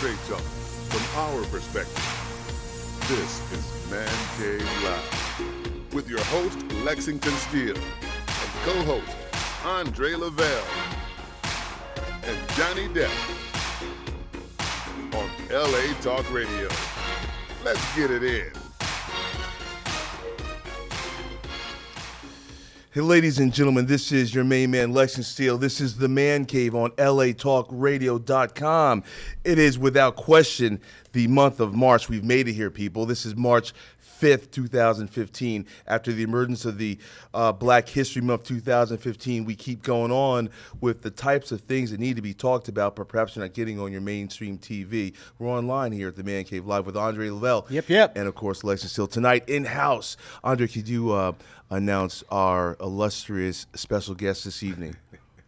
straight talk from our perspective. This is ManCave Live with your host, Lexington Steele, and co-host, Andre Lavelle, and Johnny Depp on LA Talk Radio. Let's get it in. Hey, ladies and gentlemen, this is your main man, Lexington Steele. This is the Man Cave on LATalkRadio.com. It is, without question, the month of March. We've made it here, people. This is March 5th, 2015. After the emergence of the Black History Month 2015, we keep going on with the types of things that need to be talked about, but perhaps you're not getting on your mainstream TV. We're online here at the Man Cave Live with Andre Lavelle. Yep. And, of course, Lexington Steele. Tonight, in-house, Andre, could you announce our illustrious special guest this evening?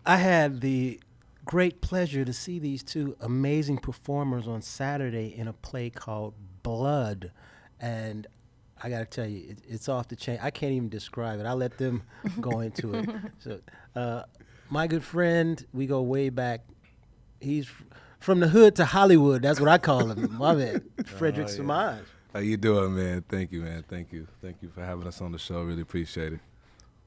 I had the great pleasure to see these two amazing performers on Saturday in a play called Blood. And I got to tell you, it's off the chain. I can't even describe it. I'll let them go into it. So, my good friend, we go way back. He's from the hood to Hollywood. That's what I call him. My man, Frederick Samaj. How you doing, man? Thank you, man. Thank you for having us on the show. Really appreciate it.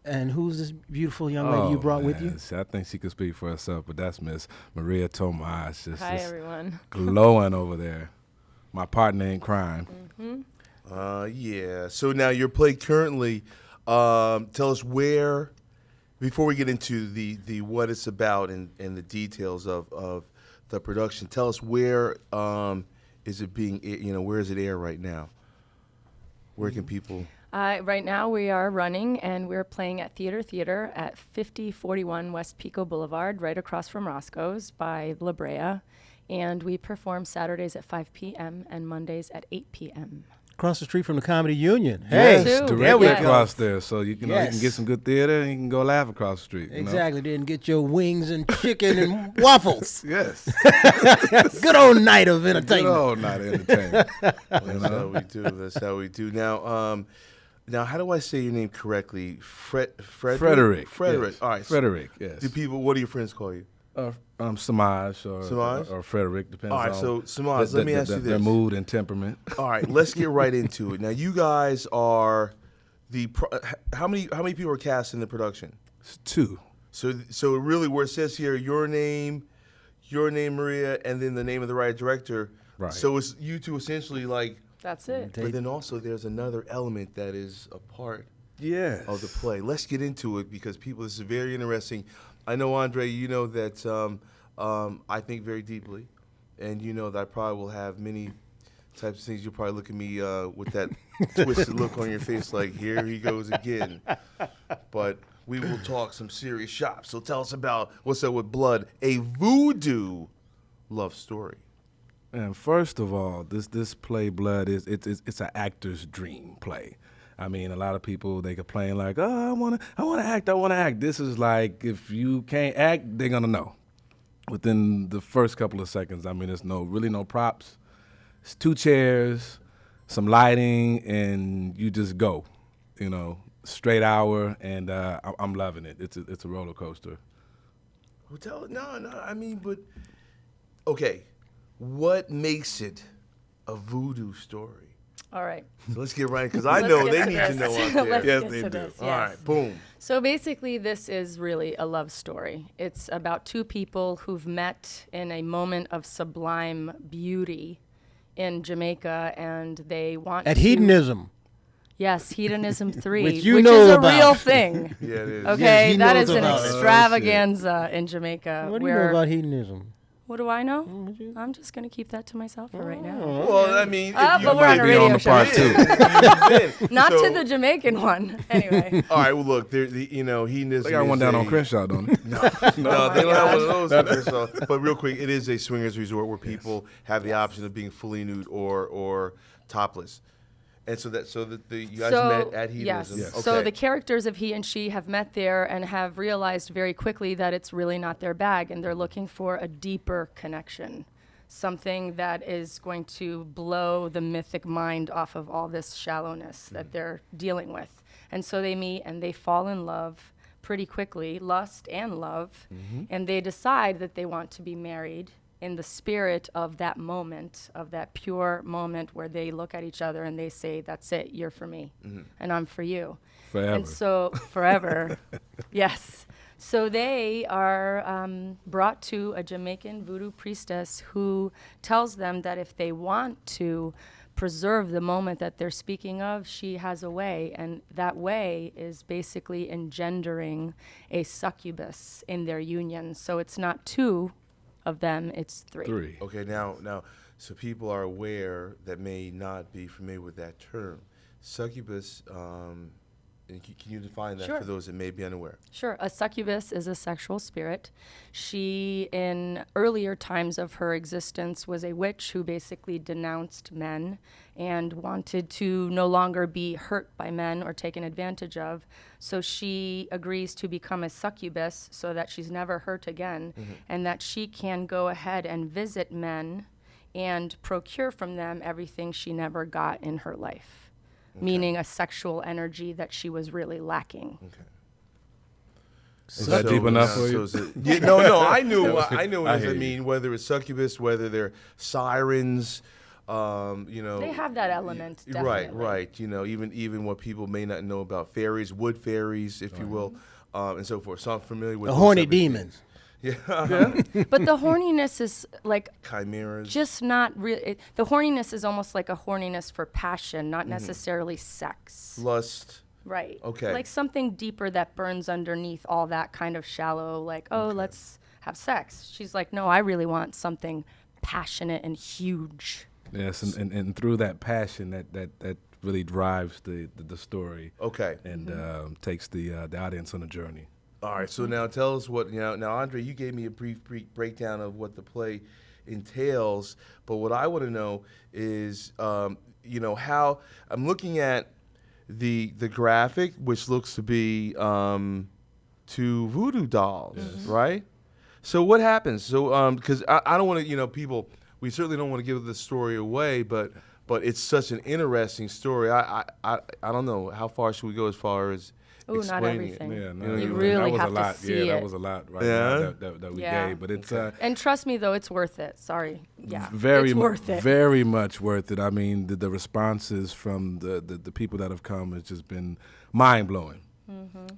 And who's this beautiful young lady you brought with you? See, I think she can speak for herself, but that's Miss Maria Tomas. Hi, everyone. Glowing over there. My partner in crime. Mm-hmm. Yeah. So now your play currently, tell us where, before we get into the what it's about and the details of the production, tell us where is it being, where is it air right now? Where can people? Right now we are running and we're playing at Theater at 5041 West Pico Boulevard, right across from Roscoe's by La Brea. And we perform Saturdays at 5 p.m. and Mondays at 8 p.m. Across the street from the Comedy Union. Yes, Hey, directly yes. across there. So you can get some good theater and you can go laugh across the street. Exactly. Then get your wings and chicken and waffles. Yes. Good old night of Good entertainment. old night of entertainment. That's how we do. That's how we do. Now, how do I say your name correctly? Frederick. Frederick. Yes. All right. Frederick, yes. What do your friends call you? Samaj or Frederick, depends on. All right, so Samaj, let me ask you this. Their mood and temperament. All right, let's get right into it. Now, you guys are how many people are cast in the production? It's two. So really, where it says here, your name, Maria, and then the name of the writer director. Right. So it's you two essentially like. That's it. But then also there's another element that is a part Yes. of the play. Let's get into it because this is very interesting. I know, Andre, you know that I think very deeply, and you know that I probably will have many types of things. You'll probably look at me with that twisted look on your face like, here he goes again. But we will talk some serious shop. So tell us about what's up with Blood, a voodoo love story. And first of all, this play Blood it's an actor's dream play. I mean, a lot of people, they complain like, oh, I want to act. This is like, if you can't act, they're going to know. Within the first couple of seconds, I mean, there's really no props. It's 2 chairs, some lighting, and you just go, straight hour, and I'm loving it. It's a roller coaster. Okay, what makes it a voodoo story? All right. So let's get right, because I know they need to know out there. Let's Yes, get they to do. this, All yes. right, boom. So basically, this is really a love story. It's about 2 people who've met in a moment of sublime beauty in Jamaica, and they want At to... hedonism. Yes, Hedonism 3, Which you which know is a about. real thing. Yeah, it is. Okay, Yes, he that knows is an about it. extravaganza in Jamaica. What do you know where- about hedonism? What do I know? I'm just going to keep that to myself for right now. Well, I mean, But we're on a be on radio the show. part two. Not So- to the Jamaican one. Anyway. All right, well, look, hedonism. They got one is down a- on Crenshaw, don't they? No, they don't have one of those. So, but real quick, it is a swingers resort where people have the option of being fully nude or topless. And so you guys met at hedonism. Yes. Okay. So the characters of he and she have met there and have realized very quickly that it's really not their bag, and they're looking for a deeper connection, something that is going to blow the mythic mind off of all this shallowness that they're dealing with. And so they meet and they fall in love pretty quickly, lust and love, and they decide that they want to be married in the spirit of that moment, of that pure moment where they look at each other and they say, that's it, you're for me, and I'm for you. Forever. And so, forever, yes. So they are brought to a Jamaican voodoo priestess who tells them that if they want to preserve the moment that they're speaking of, she has a way, and that way is basically engendering a succubus in their union. So it's not two of them, it's three. Okay, now, so people are aware that may not be familiar with that term. Succubus, and can you define that Sure. for those that may be unaware? Sure. A succubus is a sexual spirit. She, in earlier times of her existence, was a witch who basically denounced men and wanted to no longer be hurt by men or taken advantage of. So she agrees to become a succubus so that she's never hurt again, and that she can go ahead and visit men and procure from them everything she never got in her life. Meaning a sexual energy that she was really lacking. Okay. Is that deep enough for you? No, I knew. I knew. I hear I you. mean, whether it's succubus, whether they're sirens, you know. They have that element, definitely. Right. You know, even what people may not know about fairies, wood fairies, if you will, and so forth. So I'm familiar with The those horny type of things. demons. Yeah. But the horniness is like Chimeras. just not real. The horniness is almost like a horniness for passion, not necessarily sex. Lust. Right. Okay. Like something deeper that burns underneath all that kind of shallow, like, oh, let's have sex. She's like, no, I really want something passionate and huge. Yes, and through that passion, that really drives the story. Okay. And takes the audience on a journey. All right, so now tell us what, now Andre, you gave me a brief breakdown of what the play entails, but what I want to know is, how I'm looking at the graphic, which looks to be two voodoo dolls, right? So what happens? So, because I don't want to, people, we certainly don't want to give the story away, but it's such an interesting story. I don't know, how far should we go as far as Ooh, not explaining everything. it? Yeah, no, You that really was have a to lot. see Yeah, that it. was a lot right Yeah? now that we Yeah. gave. But it's And trust me, though, it's worth it. Sorry. Yeah. very it's worth it. very much worth it. I mean, the responses from the people that have come has just been mind blowing.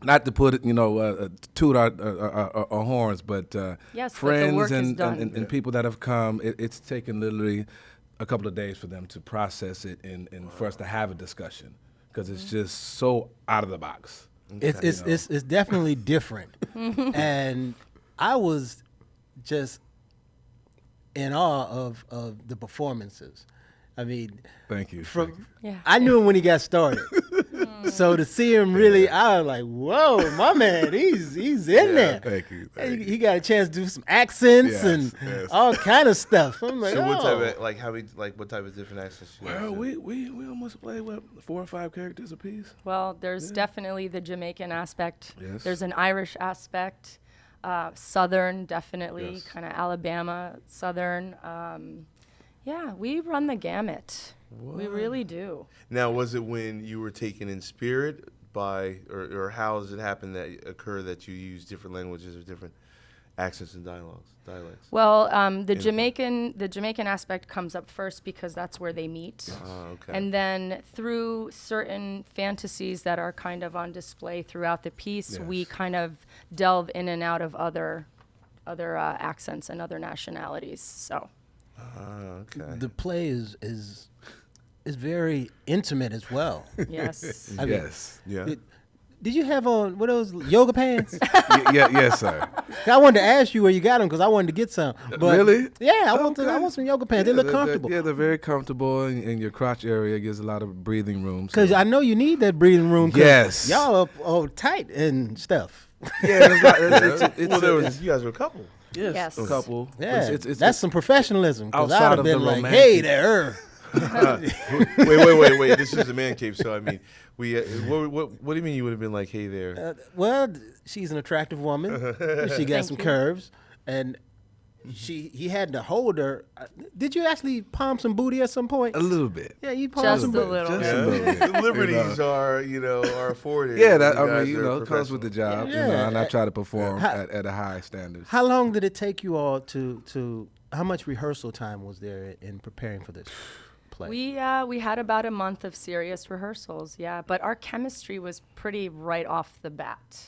Not to put it, toot our horns, but Yes, but the friends work is and, done. and people that have come, it's taken literally a couple of days for them to process it and for us to have a discussion because it's just so out of the box. It's definitely different. And I was just in awe of the performances. I mean, Thank you. Yeah. I knew him when he got started. So to see him really, I was like, whoa, my man, he's in there. Thank you. He got a chance to do some accents Yes, and yes. all kind of stuff. I'm like, So what type oh. of what type of different accents? You Well, guys do? we almost play 4 or 5 characters apiece. Well, there's definitely the Jamaican aspect. Yes. There's an Irish aspect. Southern, definitely. Yes. Kind of Alabama, Southern. Yeah, we run the gamut. We really do. Now, was it when you were taken in spirit by, or how does it happen that occur that you use different languages or different accents and dialects? Well, the Jamaican aspect comes up first because that's where they meet. Okay. And then through certain fantasies that are kind of on display throughout the piece, we Yes. kind of delve in and out of other accents and other nationalities. So Okay. The play is very intimate as well. yes. I mean, Yes. Yeah. Did you have on what those yoga pants? Yes, sir. I wanted to ask you where you got them because I wanted to get some. But Really? Yeah, I Okay. want some yoga pants. They look comfortable. Yeah, they're very comfortable, and your crotch area gives a lot of breathing room. Because so- I know you need that breathing room. 'Cause Yes. y'all are all tight and stuff. yeah, it's not, it's, Well, you guys were a couple. Yes. a couple. but Yeah, it's that's some professionalism. Because I'd outside have of the been like, romantic- hey there. Wait. This is a man cave, so I mean, we. What do you mean you would have been like, hey there? Well, she's an attractive woman. She got Thank some you. curves, and he had to hold her. Did you actually palm some booty at some point? a little bit. Yeah, you palmed Just some a booty. little. Just a little bit. The liberties are afforded. Yeah, that You guys it are comes with the job, Yeah. and I try to perform Yeah. at a high standard. How long did it take you all to how much rehearsal time was there in preparing for this play? We had about a month of serious rehearsals, yeah. But our chemistry was pretty right off the bat,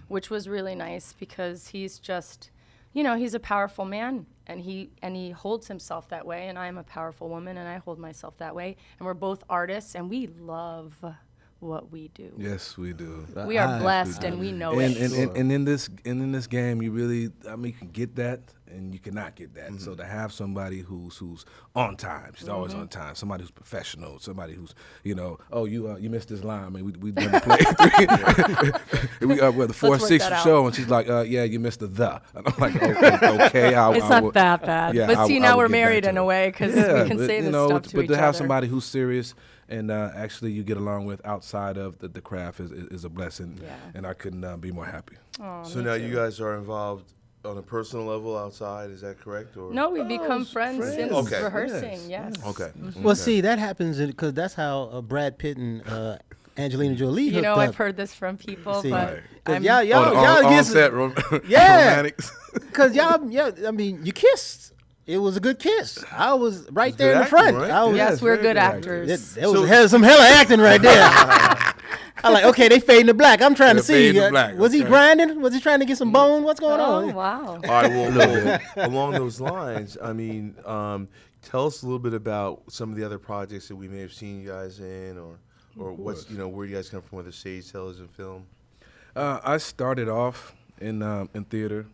which was really nice because he's just, he's a powerful man, and he holds himself that way, and I'm a powerful woman, and I hold myself that way, and we're both artists, and we love what we do. Yes, we do. We are blessed, and we know it. And in this game, you really, you can get that, and you cannot get that. So to have somebody who's on time, she's always on time. Somebody who's professional. Somebody who's, you missed this line. I mean, we done the play. We're the 4 6 show, and she's like, yeah, you missed the. And I'm like, okay, it's not that bad. Yeah, but see, now we're married in her. a way because we can say this stuff to but each to have other. somebody who's serious and actually you get along with outside of the craft is a blessing, and I couldn't be more happy. Oh, So now you guys are involved on a personal level outside, is that correct? Or No, we've become friends since Okay. rehearsing, yes. Okay. Well, see, that happens because that's how Brad Pitt and Angelina Jolie hooked up. I've heard this from people, See, but 'cause I'm, y'all on get set, Yeah. romantics. because I mean, you kissed. It was a good kiss. I was right there in the acting, front. right? I was, yes, Yes, we're very good good actors. There was some hella acting right there. I like, okay, they fading to black. I'm trying to see. fading to black, Was he okay. grinding? Was he trying to get some bone? What's going Oh, on? wow. All right, well, along those lines, I mean, tell us a little bit about some of the other projects that we may have seen you guys in, or what's, where you guys come from, whether stage, television, film. I started off in theater,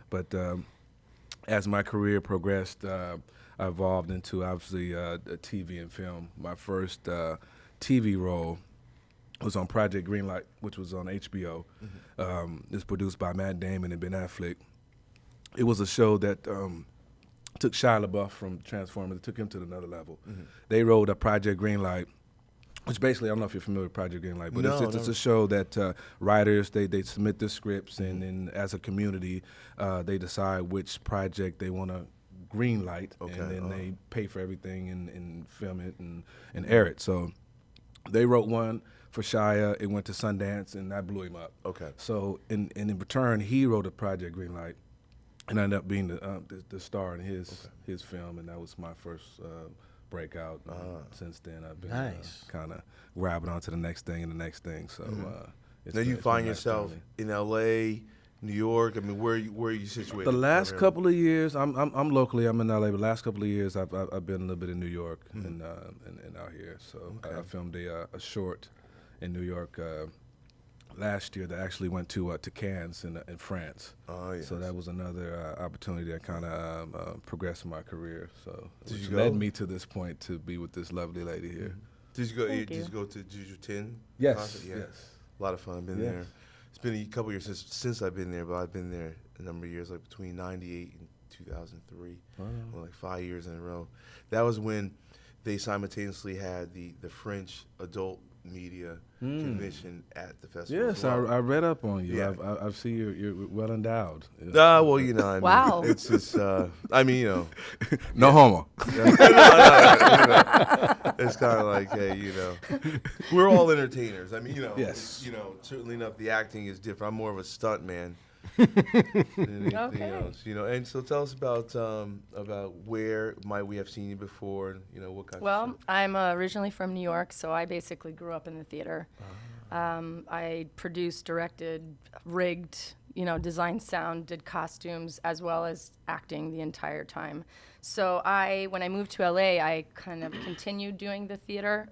but as my career progressed, I evolved into obviously TV and film. My first TV role was on Project Greenlight, which was on HBO. It's produced by Matt Damon and Ben Affleck. It was a show that took Shia LaBeouf from Transformers, took him to another level. They wrote a Project Greenlight, which basically, I don't know if you're familiar with Project Greenlight, but it's a show that writers, they submit their scripts, and then as a community, they decide which project they want to greenlight, and then they pay for everything and film it and air it. So they wrote one for Shia. It went to Sundance, and that blew him up. Okay. So in return, he wrote a Project Greenlight, and I ended up being the star in his film, and that was my first breakout. Since then, I've been Nice. kind of grabbing onto the next thing and the next thing. So it's Now you been- it's find been nice yourself journey. in L.A., New York. I mean, where are you situated? The last primarily? couple of years, I'm locally. I'm in LA. But the last couple of years, I've been a little bit in New York and out here. So I filmed a short in New York last year that actually went to Cannes in France. Oh, yes. So that was another opportunity that kind of progressed my career. So Did which you led go? me to this point to be with this lovely lady here. Did you go? Thank Did you. you go to Juju 10? Yes. concert? Yeah. Yes. A lot of fun. I've been Yes. there. It's been a couple years since I've been there, but I've been there a number of years, like between '98 and 2003, well, like 5 years in a row. That was when they simultaneously had the French adult media convention at the festival. Yes, as well. I read up on you. Yeah. I see you're well endowed. Well, I mean, Wow. it's just, I mean, No homo. it's kind of like, hey, we're all entertainers. I mean, Yes. certainly enough, the acting is different. I'm more of a stunt man than anything Okay. else. And so tell us about where might we have seen you before, and what kind of Well, stuff. I'm originally from New York, so I basically grew up in the theater. I produced, directed, rigged, designed sound, did costumes, as well as acting the entire time. So when I moved to LA, I kind of continued doing the theater,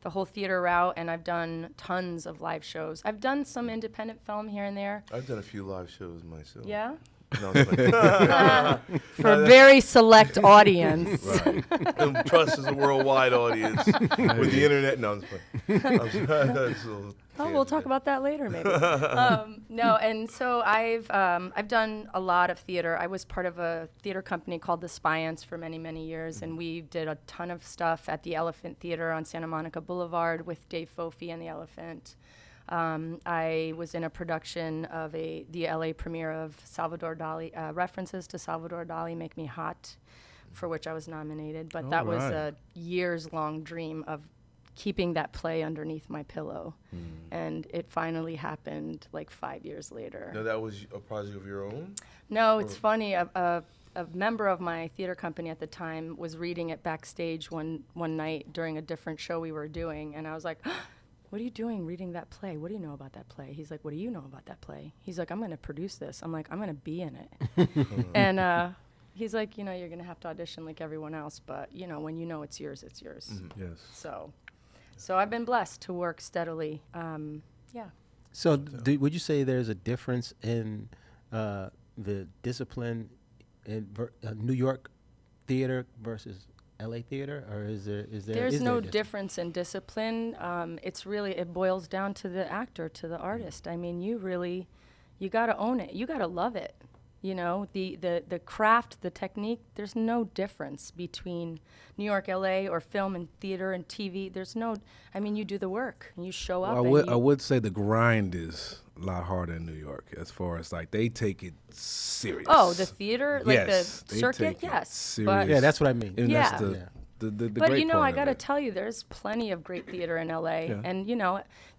the whole theater route, and I've done tons of live shows. I've done some independent film here and there. I've done a few live shows myself. Yeah? No, it's like, For a very select audience. right. And trust is a worldwide audience with the internet. No, I'm just playing. I'm sorry, that's a little Oh, we'll talk tangent. about that later, maybe. No, and so I've done a lot of theater. I was part of a theater company called the Spyants for many, many years, and we did a ton of stuff at the Elephant Theater on Santa Monica Boulevard with Dave Fofi and the Elephant. I was in a production of the LA premiere of Salvador Dali, references to Salvador Dali Make Me Hot, for which I was nominated. But that was a years-long dream of keeping that play underneath my pillow. And it finally happened like 5 years later. No, that was a project of your own? No, it's funny. a member of my theater company at the time was reading it backstage one night during a different show we were doing, and I was like, what are you doing reading that play? What do you know about that play? He's like, what do you know about that play? He's like, I'm going to produce this. I'm like, I'm going to be in it. And he's like, you're going to have to audition like everyone else, but, when you know it's yours, it's yours. Mm-hmm. Yes. So I've been blessed to work steadily. Yeah. So would you say there's a difference in the discipline in New York theater versus LA theater, or is there? There's no difference in discipline. It boils down to the actor, to the artist. I mean, you got to own it. You got to love it. The craft, the technique, there's no difference between New York, LA, or film and theater and TV. You do the work and you show up. I would say the grind is a lot harder in New York as far as like they take it serious. Oh, the theater, like yes, the circuit, take it yes. serious. Yeah, that's what I mean. And Yeah. that's the But great part I of got to it. tell you, there's plenty of great theater in LA, Yeah. and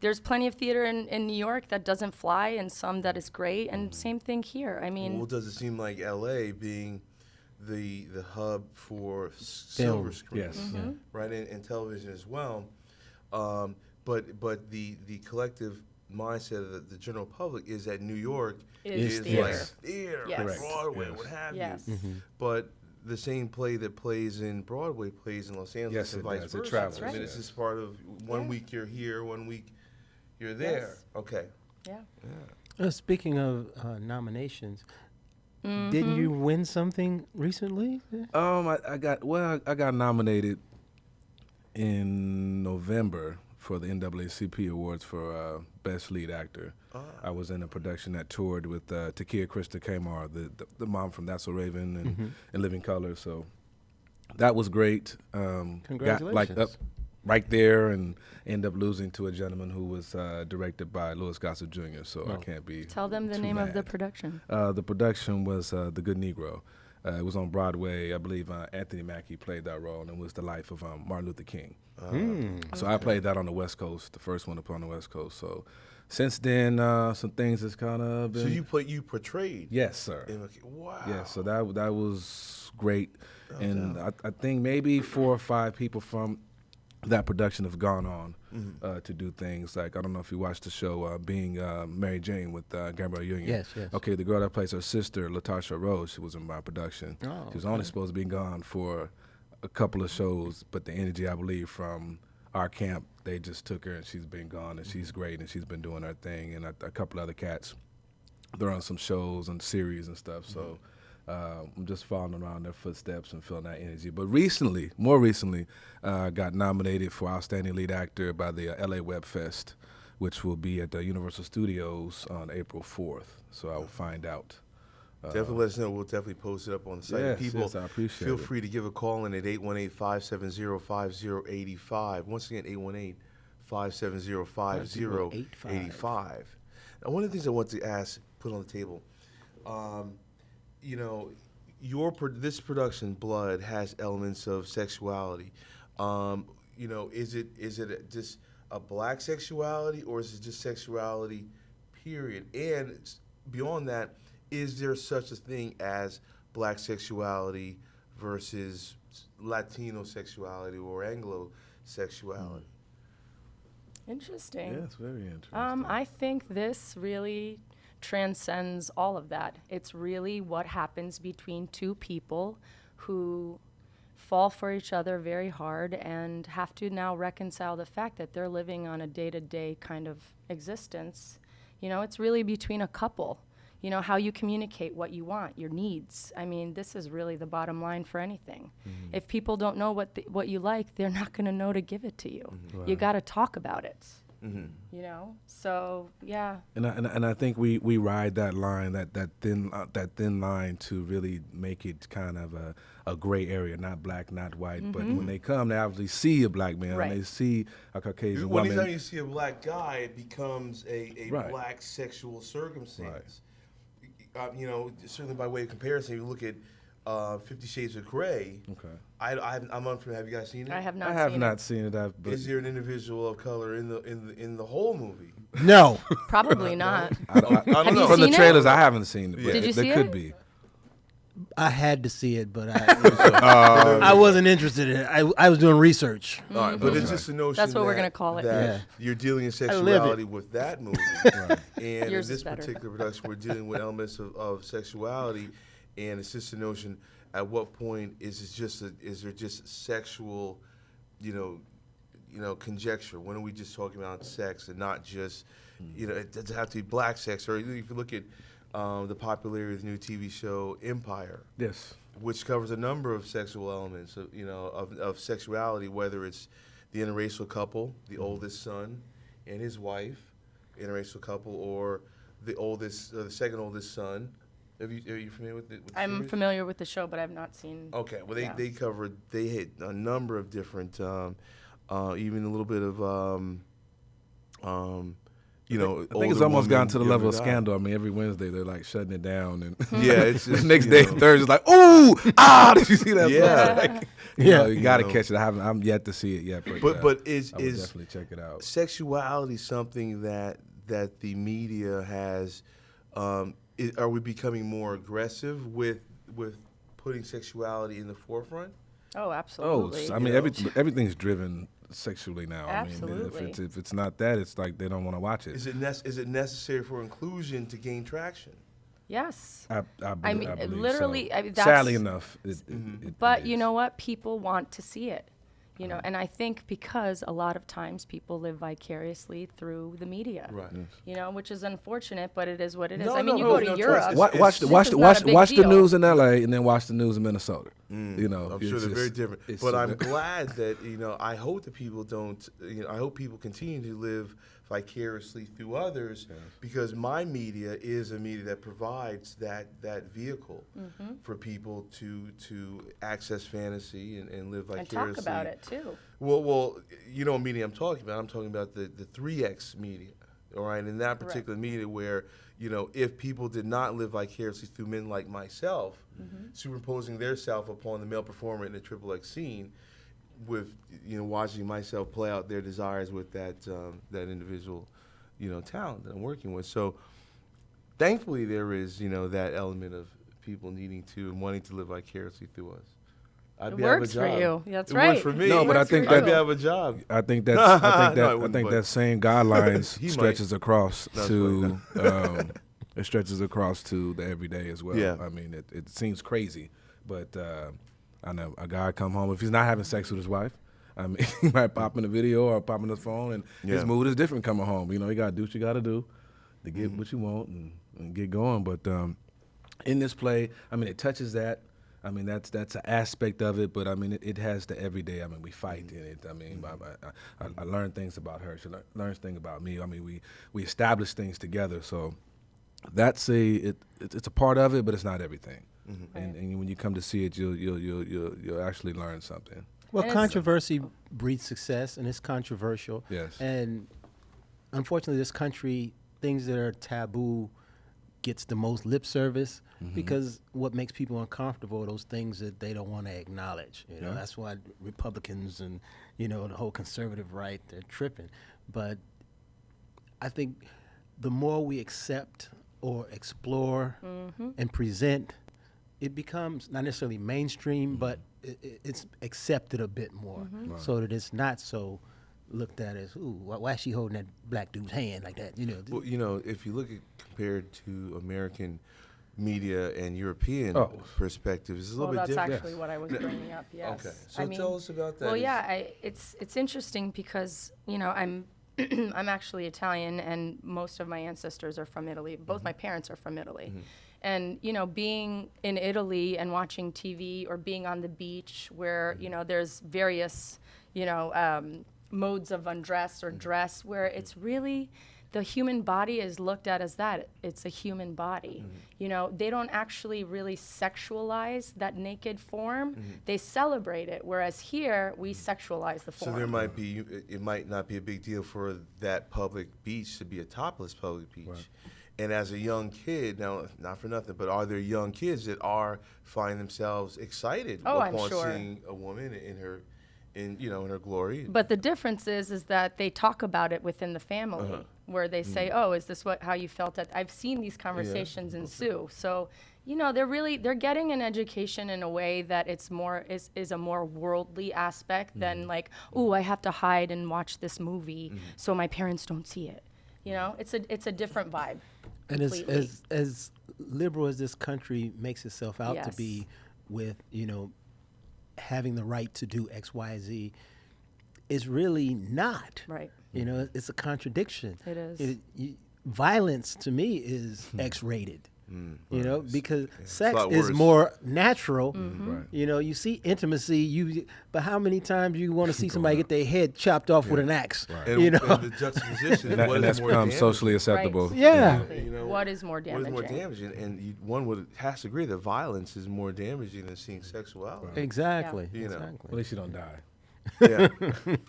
there's plenty of theater in New York that doesn't fly, and some that is great, and same thing here. I mean, Well, does it seem like LA being the hub for silver screen, Yes. Mm-hmm. right, and television as well? But the collective mindset of the general public is that New York Is like theater. theater, Yes. like Correct. Broadway, Yes. what have Yes. you. But the same play that plays in Broadway plays in Los Angeles Yes, and it vice does. It versa. travels, I mean, right. it's just part of one Yeah. week you're here, one week you're there. Yes. Okay. yeah. Speaking of nominations, Mm-hmm. didn't you win something recently? I got nominated in November for the NAACP Awards for Best Lead Actor. I was in a production that toured with Takia Krista Kamar, the mom from That's So Raven and Living Color. So that was great. Congratulations. Got up right there and end up losing to a gentleman who was directed by Louis Gossett Jr. So I can't be Tell them the too name of the mad. production. The production was The Good Negro. It was on Broadway. I believe Anthony Mackie played that role, and it was the life of Martin Luther King. So I played that on the West Coast, the first one up on the West Coast. So since then, some things has kind of been. So you portrayed. Yes, sir. Wow. Yeah, so that was great, and I think maybe 4 or 5 people from that production have gone on to do things like, I don't know if you watched the show Being Mary Jane with Gabrielle Union. Yes, yes. Okay, the girl that plays her sister, Latasha Rose, she was in my production. Oh, she was only supposed to be gone for a couple of shows, but the energy, I believe, from our camp, they just took her, and she's been gone, and she's great, and she's been doing her thing, and a couple other cats, they're on some shows and series and stuff, so I'm just following around their footsteps and feeling that energy. But more recently, got nominated for Outstanding Lead Actor by the LA Web Fest, which will be at the Universal Studios on April 4th, so I will find out. Definitely let us know. We'll definitely post it up on the site. Yes, People, yes, I appreciate feel it. free to give a call in at 818-570-5085. Once again, 818-570-5085. Now, one of the things I want to put on the table, this production, Blood, has elements of sexuality. Is it just a black sexuality, or is it just sexuality, period? And beyond that, is there such a thing as black sexuality versus Latino sexuality or Anglo sexuality? Interesting. Yeah, it's very interesting. I think this really transcends all of that. It's really what happens between two people who fall for each other very hard and have to now reconcile the fact that they're living on a day-to-day kind of existence. It's really between a couple. How you communicate what you want, your needs. I mean, this is really the bottom line for anything. If people don't know what you like, they're not going to know to give it to you. You got to talk about it. So yeah. And I think we ride that line, that thin line, to really make it kind of a gray area, not black, not white. But when they come, they obviously see a black man, Right. and they see a Caucasian Anytime woman. you see a black guy, it becomes a Right. black sexual circumstance. Certainly by way of comparison, you look at 50 Shades of Grey. Okay. I'm unfamiliar. Have you guys seen it? I have not I have seen not it. seen it. But Is there an individual of color in the whole movie? No. Probably not. I don't Have you From the seen it? trailers, I haven't seen it. But Did you there see could it? be. I had to see it, but I wasn't interested in it. I was doing research. All right, but it's just a notion That's what we're that- gonna call it. that Yeah. you're dealing in live sexuality it. with that movie. And Yours in is this better. particular production, we're dealing with elements of sexuality, and it's just a notion. At what point is there just sexual, conjecture? When are we just talking about sex and not just, it doesn't have to be black sex? Or if you look at the popularity of the new TV show Empire, Yes. which covers a number of sexual elements of sexuality, whether it's the interracial couple, the oldest son and his wife, interracial couple, or the second oldest son. Are you familiar with the I'm series? familiar with the show, but I've not seen. Okay, well Yeah. they hit a number of different, even a little bit of, I think it's almost gotten to the level of Scandal. I mean, every Wednesday they're like shutting it down, and Yeah, it's the just, next day Thursday's like, ooh, did you see that? Yeah. Like, Yeah. you got to catch it. I'm yet to see it yet, But is I would definitely check it out. sexuality something that the media has? Are we becoming more aggressive with putting sexuality in the forefront? Oh, Oh, absolutely. I mean, everything's driven sexually now. Absolutely. I mean, if it's not that, it's like they don't want to watch it. Is it necessary for inclusion to gain traction? Yes. I I believe mean, literally, so. I mean, that's- Sadly enough, it But it you is. know what? People want to see it. And I think because a lot of times people live vicariously through the media. Right. Which is unfortunate, but it is what it is. No, I mean, no, you no, go to no, Europe. trust- Watch the this watch is the not watch a big watch the deal. news in LA and then watch the news in Minnesota. I'm it's sure they're very just- different. it's But a- I'm glad that I hope that people don't. I hope people continue to live vicariously through others, because my media is a media that provides that vehicle for people to access fantasy and live And vicariously. talk about it too. Well, you know what media I'm talking about? I'm talking about the 3X media, all right? In that particular media where, if people did not live vicariously through men like myself, superimposing their self upon the male performer in the XXX scene, with, watching myself play out their desires with that individual, talent that I'm working with. So thankfully there is, that element of people needing to and wanting to live vicariously through us. I'd It be out of a works for job. you. That's It right. works for me. No, but I Works for think you. I'd be out of a job. I think No, I I wouldn't, think but- that same guidelines He might. stretches across That's to it stretches across to the everyday as well. Yeah. I mean, it seems crazy, but I know a guy come home if he's not having sex with his wife. I mean, he might pop in a video or pop in the phone, and his Yeah. mood is different coming home. You got to do what you got to do to get what you want and get going. But in this play, I mean, it touches that. I mean, that's an aspect of it, but I mean, it has the everyday. I mean, we fight in it. I mean, I learned things about her. She learns things about me. I mean, we establish things together. So that's it's a part of it, but it's not everything. And when you come to see it, you'll actually learn something. Well, And it's- controversy breeds success, and it's controversial. Yes. And unfortunately, this country, things that are taboo gets the most lip service because what makes people uncomfortable are those things that they don't want to acknowledge. That's why Republicans and the whole conservative right, they're tripping. But I think the more we accept or explore and present, it becomes not necessarily mainstream, but it's accepted a bit more, so that it's not so looked at as, ooh, why is she holding that black dude's hand like that? Well, if you look at compared to American media and European perspectives, it's a little Well, bit that's different. actually what I was bringing up. Yes. Okay, so tell us about that. Well, yeah, it's interesting because I'm I'm actually Italian, and most of my ancestors are from Italy. Both my parents are from Italy. And, being in Italy and watching TV or being on the beach where, there's various, modes of undress or dress where it's really the human body is looked at as that. It's a human body. They don't actually really sexualize that naked form. They celebrate it, whereas here we sexualize the form. So it might not be a big deal for that public beach to be a topless public beach. Right. And as a young kid, now, not for nothing, but are there young kids that find themselves excited I'm upon sure. seeing a woman in her glory? But the difference is that they talk about it within the family. where they say, "Oh, is this how you felt at?" I've seen these conversations ensue. So, they're getting an education in a way that it's more is a more worldly aspect than like, "Oh, I have to hide and watch this movie so my parents don't see it." It's a different vibe. And Completely. as liberal as this country makes itself out to Yes. be, with having the right to do X, Y, Z, is really not. Right. It's a contradiction. It is. Violence to me is X-rated. Because sex lot is worse. more natural. Right. You see intimacy. But how many times you want to see somebody get their head chopped off with an axe? Right. And the juxtaposition, And, that, what and is that's more become damaging? socially acceptable. Right. Yeah. Exactly. What is more What damaging? is more damaging? And one has to agree that violence is more damaging than seeing sexuality. Exactly. Yeah. At Exactly. least you don't die. Yeah.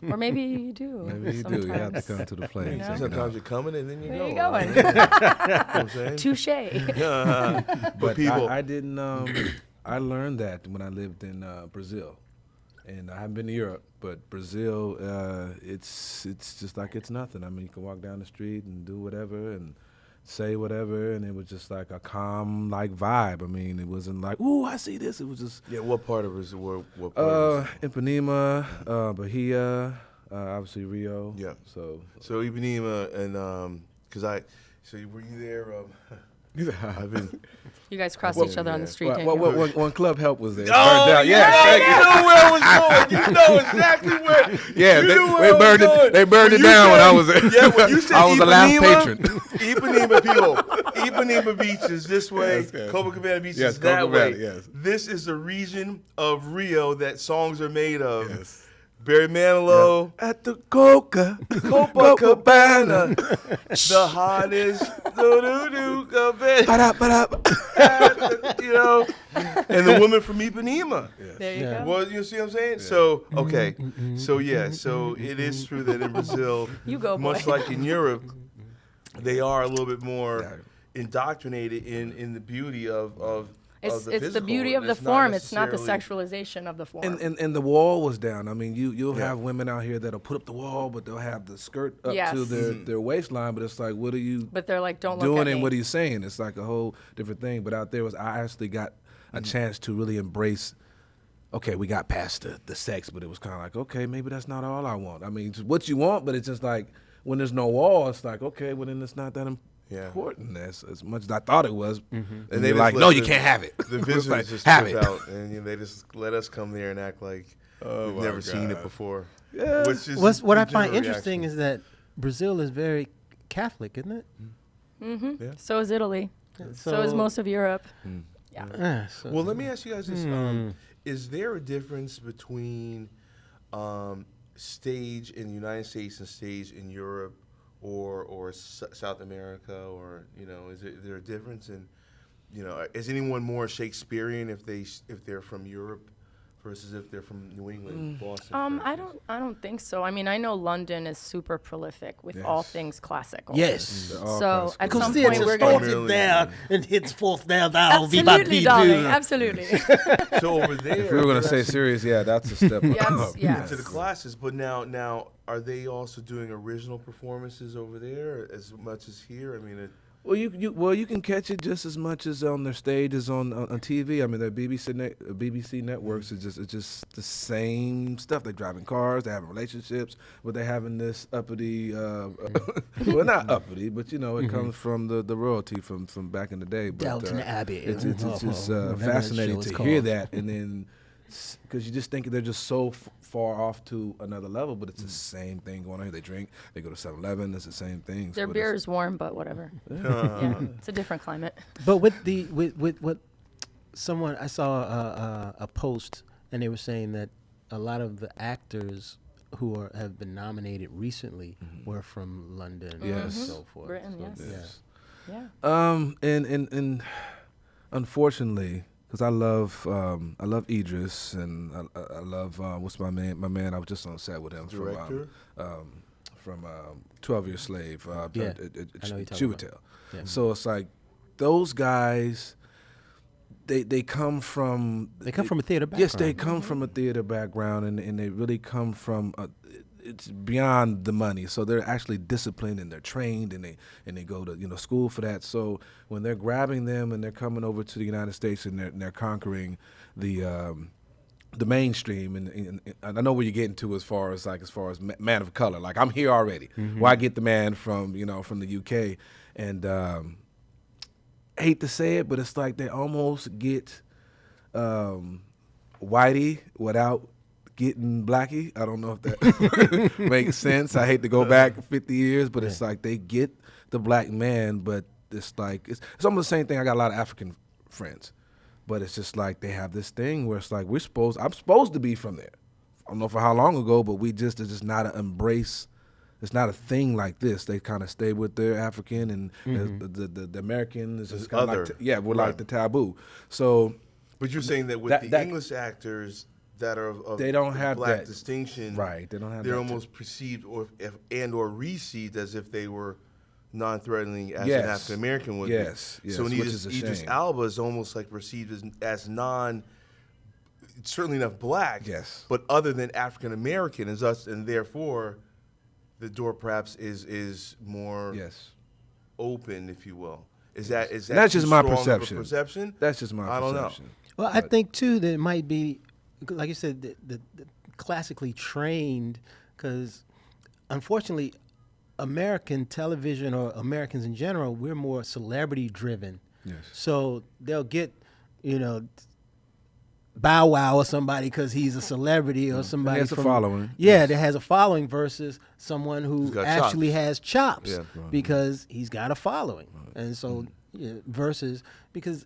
Or maybe you do. Maybe you do. You have to sometimes. come to the plane. You know? check it Sometimes out. you're coming and then you're Where you going. going? You know what I'm saying? Touche. But people, I didn't. I learned that when I lived in Brazil, and I haven't been to Europe, but Brazil, it's just like it's nothing. I mean, you can walk down the street and do whatever and say whatever, and it was just like a calm like vibe. I mean, it wasn't like, ooh, I see this. It was just yeah, what part of Brazil? What part of Brazil? Ipanema, Bahia, obviously Rio. Yeah. So So Ipanema and were you there? I've been. You guys cross each other on the street. didn't you? one club help was there. Oh, Burned down. yeah, thank you know where I was going. You know exactly where. Yeah, you they, knew where they I was burned going. it. They burned When it you down when said- I was there. Yeah, when you said I was the last Ipanema, patron. Ipanema people. Ipanema Beach is this way. Yes, yes. Copacabana Beach Yes, is that way. Copacabana, yes. This is the region of Rio that songs are made of. Yes. Barry Manilow, At the Copacabana, the hottest doo-doo-doo cabana. And the woman from Ipanema. There you Yeah. go. Well, you see what I'm saying? So, okay. So it is true that in Brazil, You go, boy. much like in Europe, they are a little bit more Yeah. indoctrinated in the beauty of It's the the physical, beauty and of the it's not form. It's not the necessarily- sexualization of the form. And the wall was down. I mean, you'll Yeah. have women out here that'll put up the wall, but they'll have the skirt up Yes. to their waistline. But it's like, what are you but they're like, don't look doing at me. and what are you saying? It's like a whole different thing. But out there I actually got a chance to really embrace. Okay, we got past the sex, but it was kind of like, okay, maybe that's not all I want. I mean, it's what you want, but it's just like when there's no wall, it's like, okay, well then it's not that important as much as I thought it was. And they they're just like, let no, you the- can't have it. The It's visitors like, just have trip it. out, and they just let us come there and act like we've my never seen it God. before. Yeah. Which is What the I find general interesting reaction. is that Brazil is very Catholic, isn't it? So is Italy. So is most of Europe. Yeah. Well, let me ask you guys this: is there a difference between stage in the United States and stage in Europe, or South America, or is there a difference in, is anyone more Shakespearean if they're from Europe versus if they're from New England, Boston? for I instance? don't think so. I mean, I know London is super prolific with all things classical. Yes. So at Because some theatre point we're started going to there and henceforth now thou absolutely, darling, absolutely. So over there, If we were gonna they're say actually serious, yeah, that's a step Yes, up. yes. to the classes, but now are they also doing original performances over there as much as here? I mean, Well, you can catch it just as much as on their stage as on TV. I mean, the BBC networks is just the same stuff. They're driving cars, they're having relationships, but they're having this uppity, well, not uppity, but it comes from the royalty from back in the day. But, Downton Abbey. It's just Whatever that fascinating show is to hear called. that, and then because you just think they're just so far off to another level, but it's the same thing going on here. They drink, they go to 7-Eleven, it's the same thing. Their So beer it's- is warm, but whatever. Yeah, it's a different climate. But with what someone I saw a post and they were saying that a lot of the actors who have been nominated recently were from London and Yes. so forth. Britain, So, yes. yeah. Yeah. And unfortunately, because I love Idris and I love what's my man I was just on set with him Director? from 12 Years Slave. Yeah, I know you're talking Chiwetel. about. Yeah. So it's like those guys. They come from They come from a theater Yes, they background. come from a theater background, and they really come from it's beyond the money. So they're actually disciplined and they're trained and they go to school for that. So when they're grabbing them and they're coming over to the United States and they're conquering the mainstream, and I know where you're getting to as far as man of color. Like, I'm here already. Why get the man from the UK? And I hate to say it, but it's like they almost get whitey without getting blacky. I don't know if that makes sense. I hate to go back 50 years, but it's like they get the black man, but it's like it's almost the same thing. I got a lot of African friends, but it's just like they have this thing where it's like I'm supposed to be from there. I don't know for how long ago, but it's just not an embrace. It's not a thing like this. They kind of stay with their African, and the American is just kind of like like the taboo. So, but you're saying that with the English actors that are of they don't have black that distinction, right? They don't have. They're almost perceived or received as if they were non-threatening as an Yes. African American would Yes, be. yes, So which is a Idris shame. Elba is almost like perceived as non, certainly not black, Yes. but other than African American as us, and therefore the door perhaps is more Yes. open, if you will. Is that That's too just my strong of a perception. perception? That's just my I don't know. perception. Well, I think too that it might be, like you said, the classically trained, because unfortunately, American television or Americans in general, we're more celebrity driven. Yes. So they'll get, Bow Wow or somebody because he's a celebrity or somebody has a from following. Yeah, Yes. that has a following versus someone who Who's got actually chops. has chops Yeah. Right. because he's got a following, and so versus because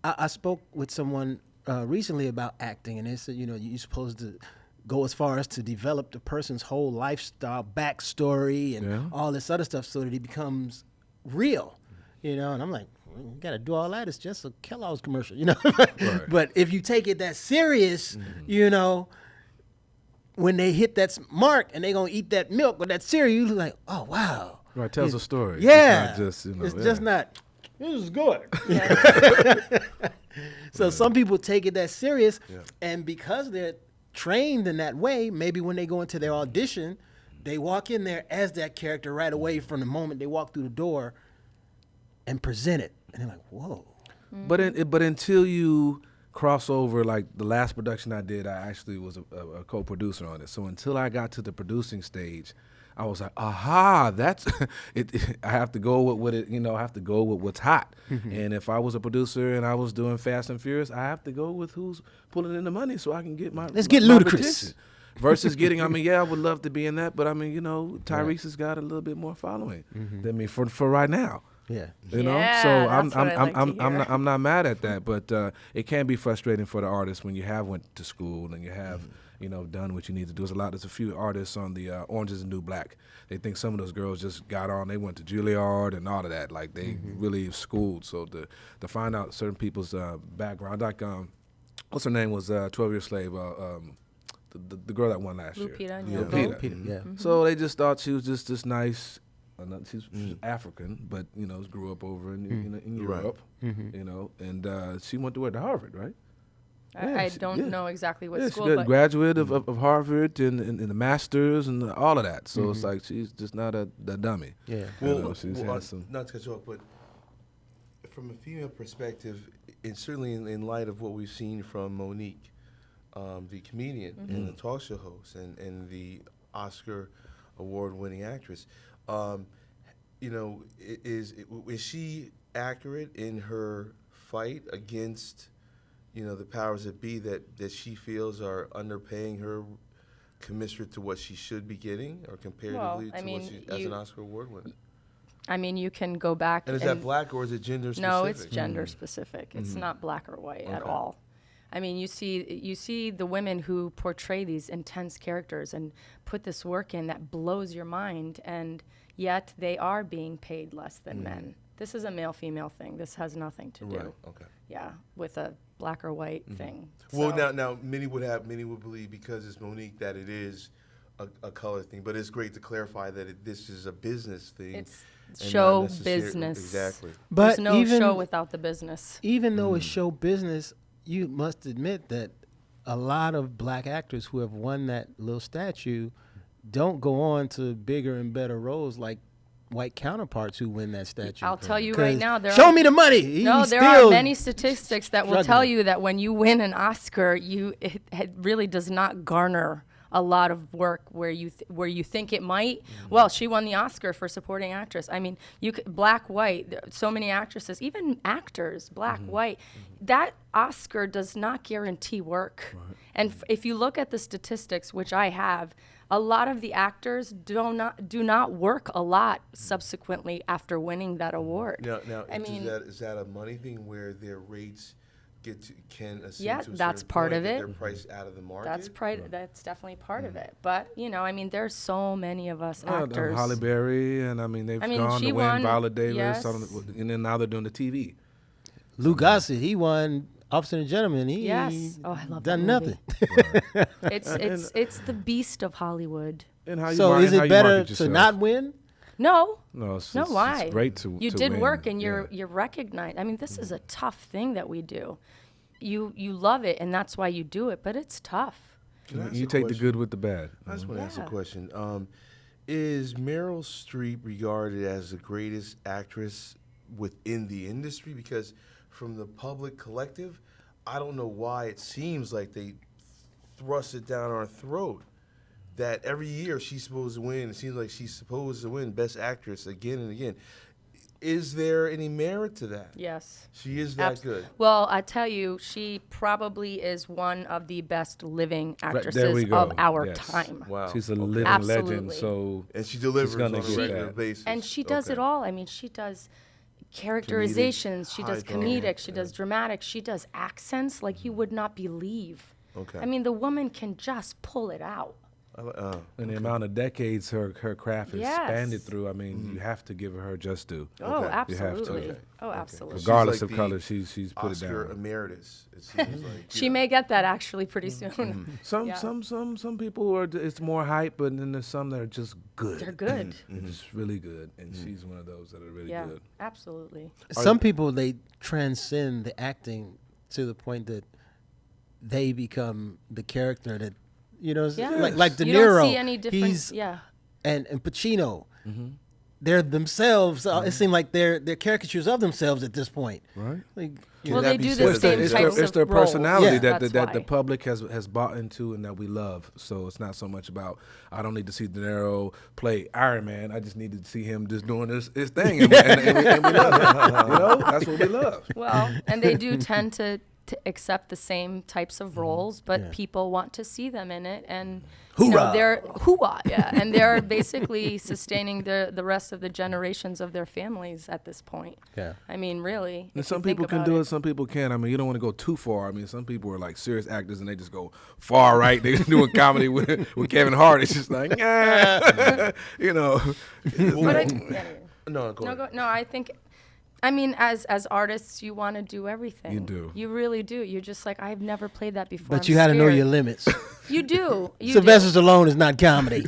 I spoke with someone recently about acting, and they said you're supposed to go as far as to develop the person's whole lifestyle, backstory, and all this other stuff so that he becomes real, And I'm like, you got to do all that. It's just a Kellogg's commercial, Right. But if you take it that serious, when they hit that mark and they gonna eat that milk or that cereal, you're like, oh wow, Right, tells a story. Yeah, It's not just, it's just not. This is good. Yeah. So some people take it that serious, and because they're trained in that way, maybe when they go into their audition, they walk in there as that character right away from the moment they walk through the door and present it, and they're like, whoa. But until you cross over, like the last production I did, I actually was a co-producer on it. So until I got to the producing stage, I was like, aha, that's it. I have to go with what it, I have to go with what's hot. And if I was a producer and I was doing Fast and Furious, I have to go with who's pulling in the money so I can get my. Let's get my Ludacris. attention. Versus getting, I would love to be in that, but Tyrese has got a little bit more following than me for right now. Yeah. You know, Yeah, so that's what I like to hear. I'm not mad at that, but it can be frustrating for the artist when you have went to school and you have done what you need to do. There's a few artists on the Orange Is the New Black. They think some of those girls just got on. They went to Juilliard and all of that. Like they really schooled. So to find out certain people's background, like what's her name was 12 Year Slave. The girl that won last Lupita year. Nyong'o. Lupita, yeah. So they just thought she was just this nice. She's African, but grew up over in Europe. And she went to where? To Harvard, right? I don't know exactly what Yeah, school, she's a but graduate of Harvard and the masters and all of that. So it's like she's just not a dummy. Yeah. She's Well, had some. not to cut you off, but from a female perspective, and certainly in light of what we've seen from Monique, the comedian and the talk show host and the Oscar award-winning actress, is she accurate in her fight against, the powers that be that she feels are underpaying her commensurate to what she should be getting, or comparatively I to mean, what she as an Oscar award winner? I mean, you can go back. And is that black or is it gender specific? No, it's gender specific. It's not black or white at all. I mean, you see the women who portray these intense characters and put this work in that blows your mind, and yet they are being paid less than men. This is a male-female thing. This has nothing to do, Right. Okay. with a black or white thing. Well, So- now many would believe because it's Monique that it is a color thing, but it's great to clarify that this is a business thing. It's and show not necessarily- business. Exactly. But There's no even, show without the business. even though it's show business, you must admit that a lot of black actors who have won that little statue don't go on to bigger and better roles like white counterparts who win that statue. I'll tell you right now, show me the money. No, there are many statistics that will tell you that when you win an Oscar, it really does not garner a lot of work where you think it might. Well, she won the Oscar for supporting actress. I mean, black, white, so many actresses, even actors, black, white. That Oscar does not guarantee work. Right. And if you look at the statistics, which I have, a lot of the actors do not work a lot subsequently after winning that award. Now, I mean, is that a money thing where their rates can ascend yeah, to a that's certain part point of that it. they're priced out of the market? That's definitely part of it. But I mean, there's so many of us actors. Holly Berry, and I mean, they've gone to win Viola Davis, yes. And then now they're doing the TV. Lou Gossett, he won Officer and Gentleman. He yes. Oh, I love done that nothing. Right. It's the beast of Hollywood. And how you So is it better to yourself. not win? No. No, it's Why? It's great to you to did win. work and you're Yeah. recognized. I mean, this is a tough thing that we do. You love it and that's why you do it, but it's tough. You take the good with the bad. I just want to ask a Yeah. question. Is Meryl Streep regarded as the greatest actress within the industry? Because from the public collective, I don't know why it seems like they thrust it down our throat that every year she's supposed to win. It seems like she's supposed to win Best Actress again and again. Is there any merit to that? Yes. She is that good. Well, I tell you, she probably is one of the best living There we actresses go. of our Yes. time. Wow. She's a living Absolutely. legend, so And she delivers gonna on a get regular that. basis. And she does it Okay. all. I mean, she does characterizations, she does high drama, comedic, she does dramatic, she does accents like you would not believe. Okay. I mean, the woman can just pull it out. and the amount of decades her craft has Yes. spanned through, I mean, you have to give her just due. Oh, Okay. You have to. absolutely. Okay. Oh, absolutely. She's Regardless like of color, the she's put Oscar it down. emeritus. It seems like She may get that actually pretty soon. Some Yeah. some people are it's more hype, but then there's some that are just good. They're good. It's really good, and she's one of those that are really Yeah, good. absolutely. Some people, they transcend the acting to the point that they become the character that, Yeah. like De Niro. You don't see any difference. He's, Yeah. and Pacino. They're themselves. It seems like they're caricatures of themselves at this point. Right. Like, Well, that they be do said the of same themselves? types It's of their roles. personality Yeah. that That's the why. public has bought into and that we love. So it's not so much about I don't need to see De Niro play Iron Man. I just need to see him just doing his thing, and we love it. That's what we love. Well, and they do tend to accept the same types of roles, but people want to see them in it, and they're and they're basically sustaining the rest of the generations of their families at this point. Yeah. I mean, really. And if some you think people can about do it, some people can't. I mean, you don't want to go too far. I mean, some people are like serious actors and they just go far right. They're doing comedy with Kevin Hart. It's just like, But anyway. No, go ahead. No, I think, I mean, as artists, you want to do everything. You do. You really do. You're just like, I've never played that before. but I'm you got to know scared. your limits. You do. You Sylvester Stallone is not comedy.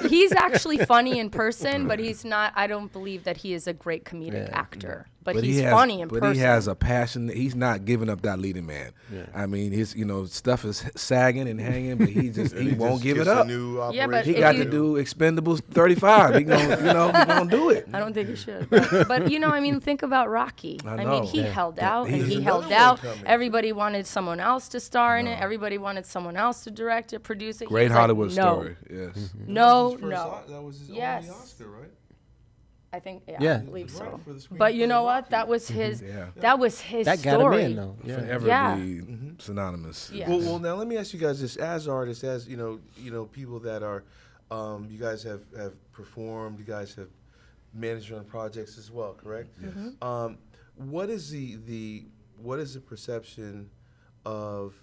He's actually funny in person, but he's not. I don't believe that he is a great comedic actor. But he's funny in person. But he has a passion. He's not giving up that leading man. I mean, his stuff is sagging and hanging, but he won't give it gets a up. new Yeah, but operation. He if got you- to do Expendables 35. He gonna do it. I don't think he should. But I mean, think about Rocky. I I know. mean, he held out and There's he another held one out. coming. Everybody wanted someone else to star in it. Everybody wanted someone else to direct it, produce it. He Great was like, Hollywood no. story. Yes. No, That was his first no. That was his Yes. only Oscar, right? I think, Yeah. I believe so. Right, for the screenplay But you know of what? Rocky. That was his. Yeah. That was his That got story. him in, though. Yeah. Forever Yeah. be synonymous. Yeah. Well, now let me ask you guys this: as artists, as people that are, you guys have performed, you guys have managed on projects as well, correct? Yes. What is the perception of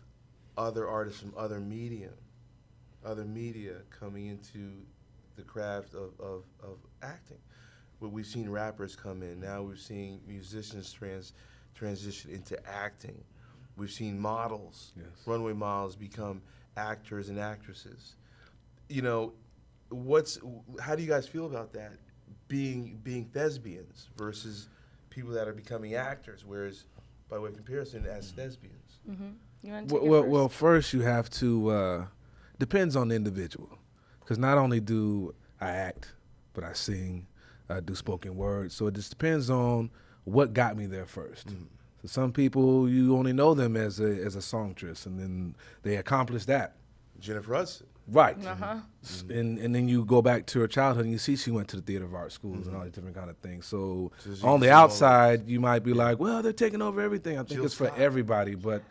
other artists from other media coming into the craft of acting? Well, we've seen rappers come in. Now we're seeing musicians transition into acting. We've seen models, runway models, become actors and actresses. How do you guys feel about that? Being thespians versus people that are becoming actors, whereas by way of comparison, as thespians. You want to take it Well, first? first you have to depends on the individual. Because not only do I act, but I sing, I do spoken word. So it just depends on what got me there first. So some people, you only know them as a songstress, and then they accomplish that. Jennifer Hudson. Right. And then you go back to her childhood and you see she went to the theater of art schools and all these different kind of things. So So on you the see all outside, you might be like, well, they're taking over everything. I think Jill it's for Scott. everybody, but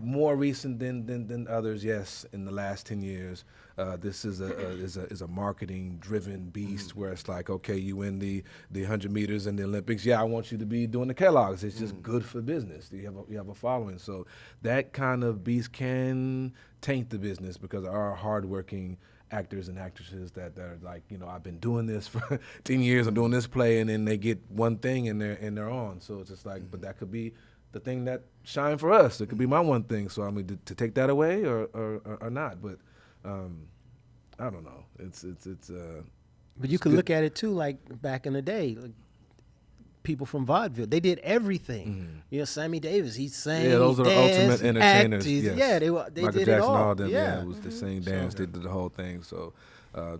more recent than others, yes, in the last 10 years. This is a marketing driven beast where it's like, okay, you win the 100 meters in the Olympics. Yeah, I want you to be doing the Kellogg's. It's just good for business. You have a following. So that kind of beast can taint the business because there are hardworking actors and actresses that are like, I've been doing this for 10 years. I'm doing this play, and then they get one thing and they're on. So it's just like, but that could be the thing that shine for us. It could be my one thing. So I mean, to take that away or not. But I don't know. It's But you could look at it too, like back in the day, like people from vaudeville, they did everything. Sammy Davis, he sang, yeah, those he are the danced, ultimate entertainers. act, Yes. Yeah, they Michael did Jackson, it all. them. Yeah, it was the same dance. They did the whole thing. So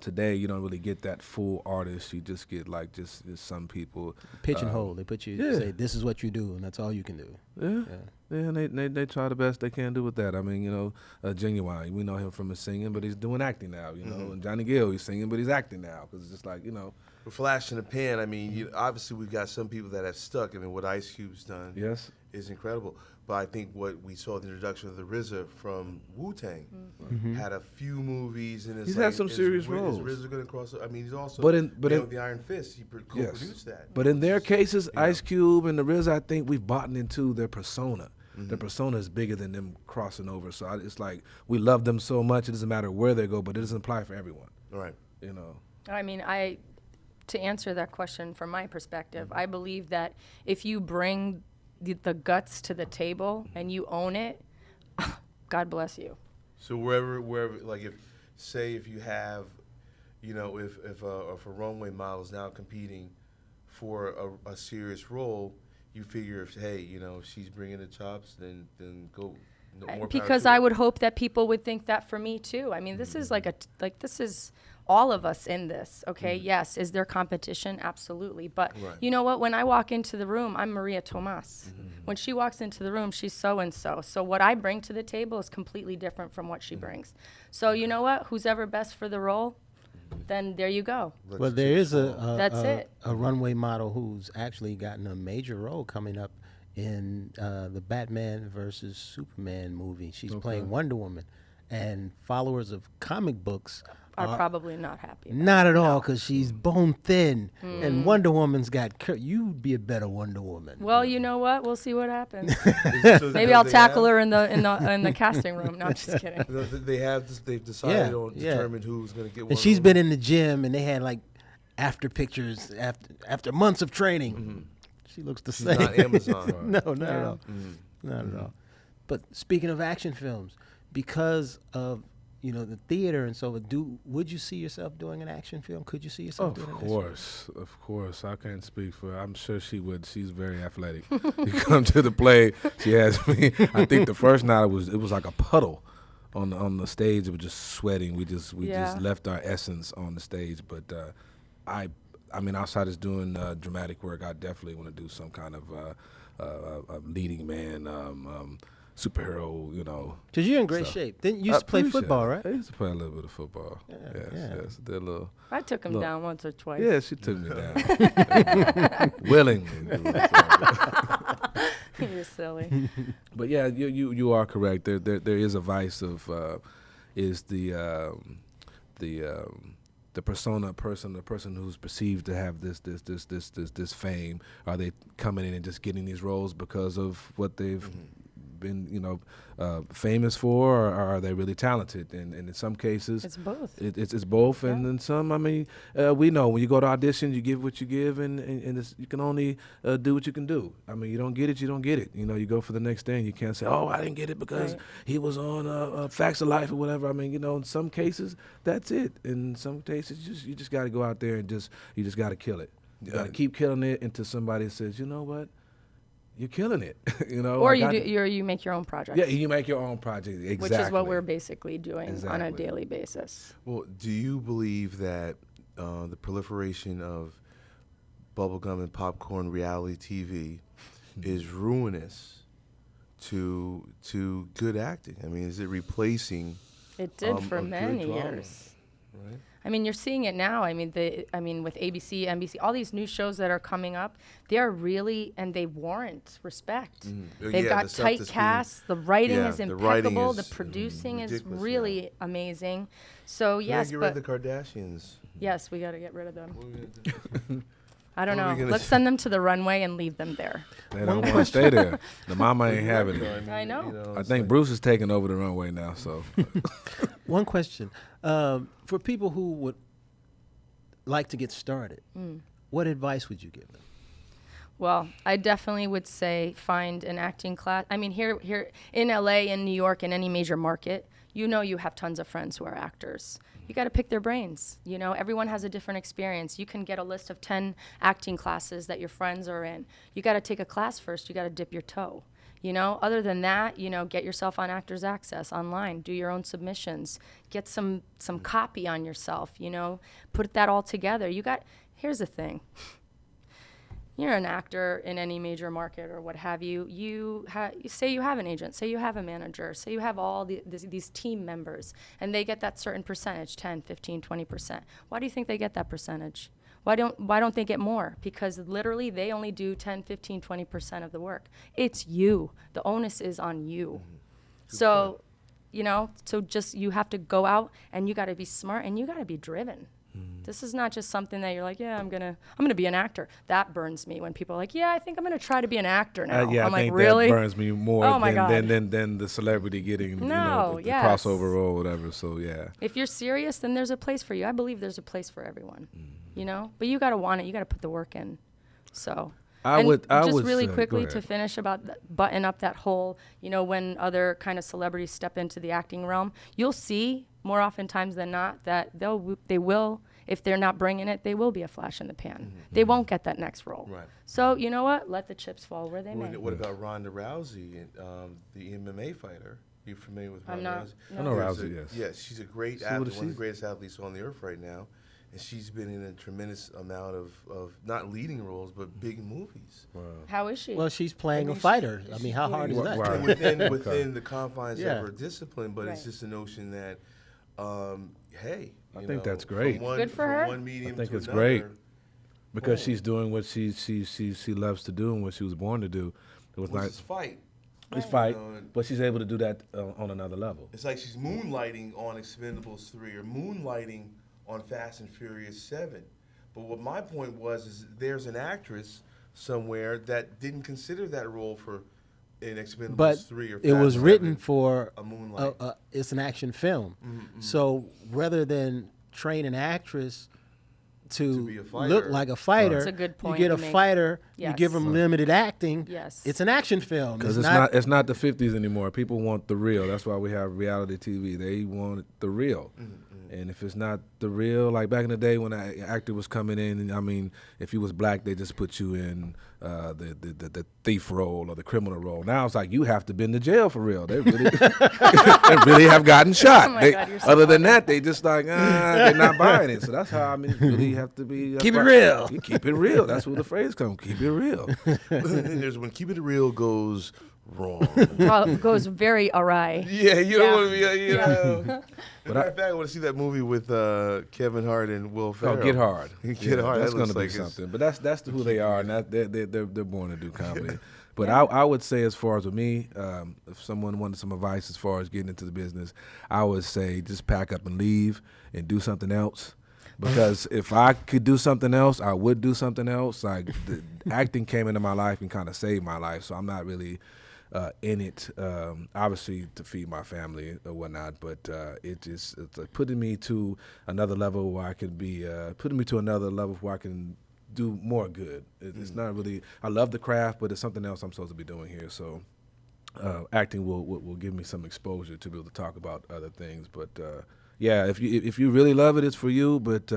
today you don't really get that full artist. You just get like just some people Pigeonhole. They put you say this is what you do, and that's all you can do. Yeah, and they try the best they can do with that. I mean, Genuine, we know him from his singing, but he's doing acting now. And Johnny Gill, he's singing, but he's acting now because it's just like A flash in the pan. I mean, obviously we've got some people that have stuck. I mean, what Ice Cube's done Yes. is incredible. But I think what we saw in the introduction of the RZA from Wu-Tang had a few movies, and it's He's like, had some serious roles. Is RZA going to cross? I mean, he's also But in the Iron Fist. He co-produced that. But in their cases, Ice Cube and the RZA, I think we've bought into their persona. Their persona is bigger than them crossing over. So it's like we love them so much, it doesn't matter where they go, but it doesn't apply for everyone. All right. I mean, to answer that question from my perspective, I believe that if you bring the guts to the table and you own it, God bless you. So wherever, like if you have, if a runway model is now competing for a serious role, you figure if she's bringing the chops, then go. More power Because to I her. would hope that people would think that for me too. I mean, this is this is all of us in this, okay? Yes, is there competition? Absolutely. But you know what? When I walk into the room, I'm Maria Tomas. When she walks into the room, she's so-and-so. So what I bring to the table is completely different from what she brings. So you know what? Who's ever best for the role, then there you go. Well, there is That's it. a runway model who's actually gotten a major role coming up in the Batman versus Superman movie. She's playing Wonder Woman, and followers of comic books Are probably not happy. not at all, because she's bone thin, and Wonder Woman's got you'd be a better Wonder Woman. Well, you know what? We'll see what happens. So Maybe I'll tackle her in the casting room. No, I'm just kidding. They've decided Yeah. determined who's going to get one. And she's been in the gym, and they had like after pictures after months of training. She looks the She's same. not Amazon. No, not at all. Not at all. But speaking of action films, because of the theater and so on, would you see yourself doing an action film? Could you see yourself doing an action film? Of course. I can't speak for her. I'm sure she would. She's very athletic. You come to the play, she has me. I think the first night it was like a puddle on the stage. It was just sweating. We just left our essence on the stage. But I mean, outside of doing dramatic work, I definitely want to do some kind of a leading man, superhero, Because you're in great shape. Didn't you used to play football, right? I used to play a little bit of football. Yes. Did a little. I took him down once or twice. Yeah, she took me down willingly. You're silly. But yeah, you are correct. There is a vice of is the persona person, the person who's perceived to have this fame. Are they coming in and just getting these roles because of what they've been famous for, or are they really talented? And in some cases It's both. It's both. And then some, I mean, we know when you go to auditions, you give what you give, and you can only do what you can do. I mean, you don't get it, you don't get it. You go for the next thing. You can't say, oh, I didn't get it because he was on Facts of Life or whatever. I mean, in some cases that's it. In some cases you just got to go out there and you just got to kill it. You got to keep killing it until somebody says, you know what, you're killing it. Or Like you make your own projects. Yeah, you make your own project. Exactly. Which is what we're basically doing on a Exactly. daily basis. Well, do you believe that the proliferation of bubblegum and popcorn reality TV is ruinous to good acting? I mean, is it replacing? It did for a good many drama, years. right? I mean, you're seeing it now. I mean, with ABC, NBC, all these new shows that are coming up, they are really, and they warrant respect. They've Yeah, got the stuff tight that's casts. The writing yeah, is the writing impeccable. is, The producing is ridiculous really amazing. So We gotta yes, get rid but of the Kardashians. yes, we got to get rid of them. What are we gonna do? I don't What are we know. gonna Let's do? send them to the runway and leave them there. They don't want to stay there. The mama ain't having No, it. I know. I it's think like- Bruce is taking over the runway now. So One question. For people who would like to get started, what advice would you give them? Well, I definitely would say find an acting class. I mean, here in LA, in New York, in any major market, you have tons of friends who are actors. You got to pick their brains. Everyone has a different experience. You can get a list of 10 acting classes that your friends are in. You got to take a class first. You got to dip your toe. Other than that, get yourself on Actors Access online, do your own submissions, get some copy on yourself, put that all together. Here's the thing. You're an actor in any major market or what have you. You say you have an agent, say you have a manager, say you have all these team members, and they get that certain percentage, 10, 15, 20%. Why do you think they get that percentage? Why don't they get more? Because literally they only do 10, 15, 20% of the work. It's you. The onus is on you. So, so you have to go out and you got to be smart and you got to be driven. This is not just something that you're like, yeah, I'm gonna be an actor. That burns me when people are like, yeah, I think I'm gonna try to be an actor now. yeah, I'm I like, think really? that burns me more Oh my God. than the celebrity getting No, the yes. crossover role, whatever. So yeah. If you're serious, then there's a place for you. I believe there's a place for everyone. But you gotta want it. You gotta put the work in. So. I And would just really say- go quickly ahead. to finish button up that whole, when other kind of celebrities step into the acting realm, you'll see more oftentimes than not that they will, if they're not bringing it, they will be a flash in the pan. They won't get that next role. Right. So you know what? Let the chips fall where they may. What about Ronda Rousey, the MMA fighter? You familiar with I'm Ronda not. Rousey? No. I know There's Rousey, a- yes. Yeah, she's a great So what athlete, is one of the she? greatest athletes on the earth right now. And she's been in a tremendous amount of not leading roles, but big movies. How is she? Well, she's playing I mean, a fighter. she- I mean, she's how hard is playing that? Right. Within the confines Yeah. of her discipline, but it's Right. just a notion that, hey, I you think know, that's great. From one, Good for from her. one medium I think to it's another, great. Because boom. she's doing what she loves to do and what she was born to do. It was which like is fight. it's fight, You know, and- but she's able to do that on another level. It's like she's moonlighting on Expendables 3 or moonlighting on Fast and Furious 7. But what my point was is there's an actress somewhere that didn't consider that role for in Expendables But 3 or it Fast was 7 written for a moonlight. it's an action film. So rather than train an actress to be a fighter. look like a fighter, That's a good point you get to a make. fighter, you give Yes. them limited acting. Yes. It's an action film. Because it's not the 50s anymore. People want the real. That's why we have reality TV. They want the real. And if it's not the real, like back in the day when an actor was coming in, I mean, if you was black, they just put you in the thief role or the criminal role. Now it's like you have to been to jail for real. They really, they really have gotten shot. Oh my They- God, you're so other than funny. that, they just like, they're not buying it. So that's how, I mean, you really have to be. Keep it real. You keep it real. That's where the phrase comes. Keep it real. And there's when keeping it real goes wrong. Well, it goes very awry. Yeah, you Yeah. don't want to be, you Yeah. know. As a matter of fact, I want to see that movie with Kevin Hart and Will Ferrell. Oh, Get Hard. Get Hard. That's That going looks to be like it's- something. But that's who they are, and they're born to do comedy. But I would say, as far as with me, if someone wanted some advice as far as getting into the business, I would say just pack up and leave and do something else. Because if I could do something else, I would do something else. Like the acting came into my life and kind of saved my life, so I'm not really in it, obviously to feed my family or whatnot, but it's like putting me to another level where I could be, putting me to another level where I can do more good. It's not really, I love the craft, but it's something else I'm supposed to be doing here. So acting will give me some exposure to be able to talk about other things. But yeah, if you really love it, it's for you. But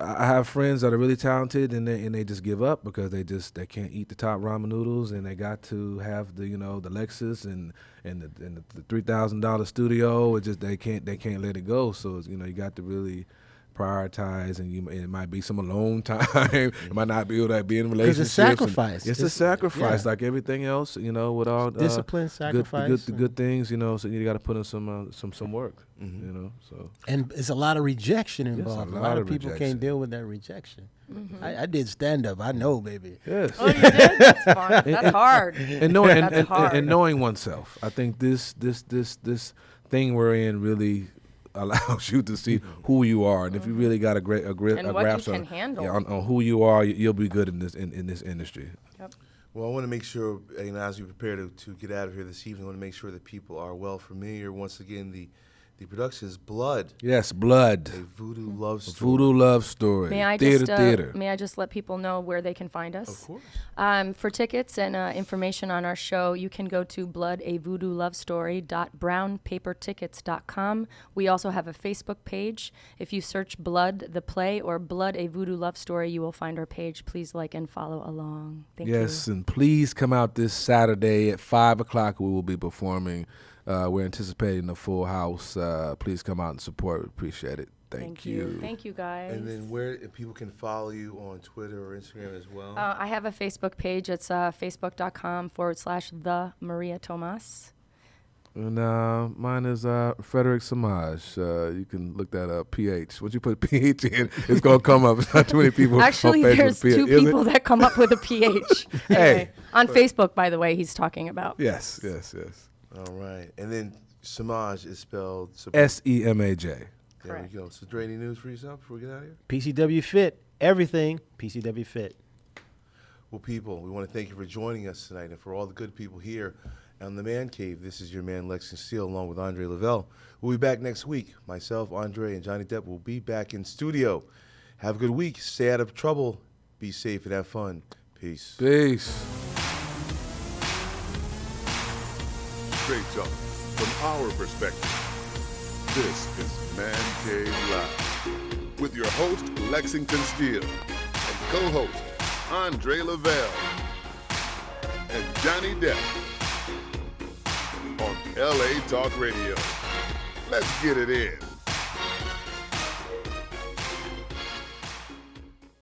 I have friends that are really talented and they just give up because they can't eat the top ramen noodles, and they got to have the the Lexus and the $3,000 studio. It just they can't let it go. So it's, you got to really prioritize, and it might be some alone time. It might not be that being in relationships. It's sacrifice. It's a sacrifice, yeah. like everything else. With all Discipline, sacrifice, good things. So you got to put in some work. So and it's a lot of rejection Yes, involved. a A lot lot of of people rejection. can't deal with that rejection. I did stand up. I know, baby. yes. Oh, you did? That's fun. That's hard. and knowing That's hard. and knowing oneself. I think this thing we're in really allows you to see who you are, and if you really got a And what grasp you can on, handle. on who you are, you'll be good in this industry. Yep. Well, I want to make sure, as we prepare to get out of here this evening, I want to make sure that people are well familiar. Once again, the production is Blood, Yes, Blood, a voodoo love story. voodoo love story, May I theater. May I just let people know where they can find us? Of course. For tickets and information on our show, you can go to bloodavoodoolovestory.brownpapertickets.com. We also have a Facebook page. If you search Blood the Play or Blood a Voodoo Love Story, you will find our page. Please like and follow along. Thank Yes, you. and please come out this Saturday at 5:00. We will be performing. We're anticipating a full house. Please come out and support. We appreciate it. Thank you. Thank you, guys. And then where if people can follow you on Twitter or Instagram as well? I have a Facebook page. It's facebook.com/the Maria Tomas. And mine is Frederick Samaj. You can look that up. PH. Once you put PH in, it's gonna come up. It's not too many people. Actually, on Facebook there's PH. two Is it? people that come up with a PH. Anyway, on Facebook, by the way, he's talking about. Yes. All right. And then Samaj is spelled SEMAJ. There Correct. we go. So, Dre, any news for yourself before we get out of here? PCW Fit. Everything PCW Fit. Well, people, we want to thank you for joining us tonight, and for all the good people here on the Man Cave. This is your man, Lexington Steele, along with Andre Lavelle. We'll be back next week. Myself, Andre, and Johnny Depp will be back in studio. Have a good week. Stay out of trouble. Be safe and have fun. Peace. Peace. Straight talk from our perspective. This is Man Cave Live with your host, Lexington Steele, and co-host, Andre Lavelle, and Johnny Depp on LA Talk Radio. Let's get it in.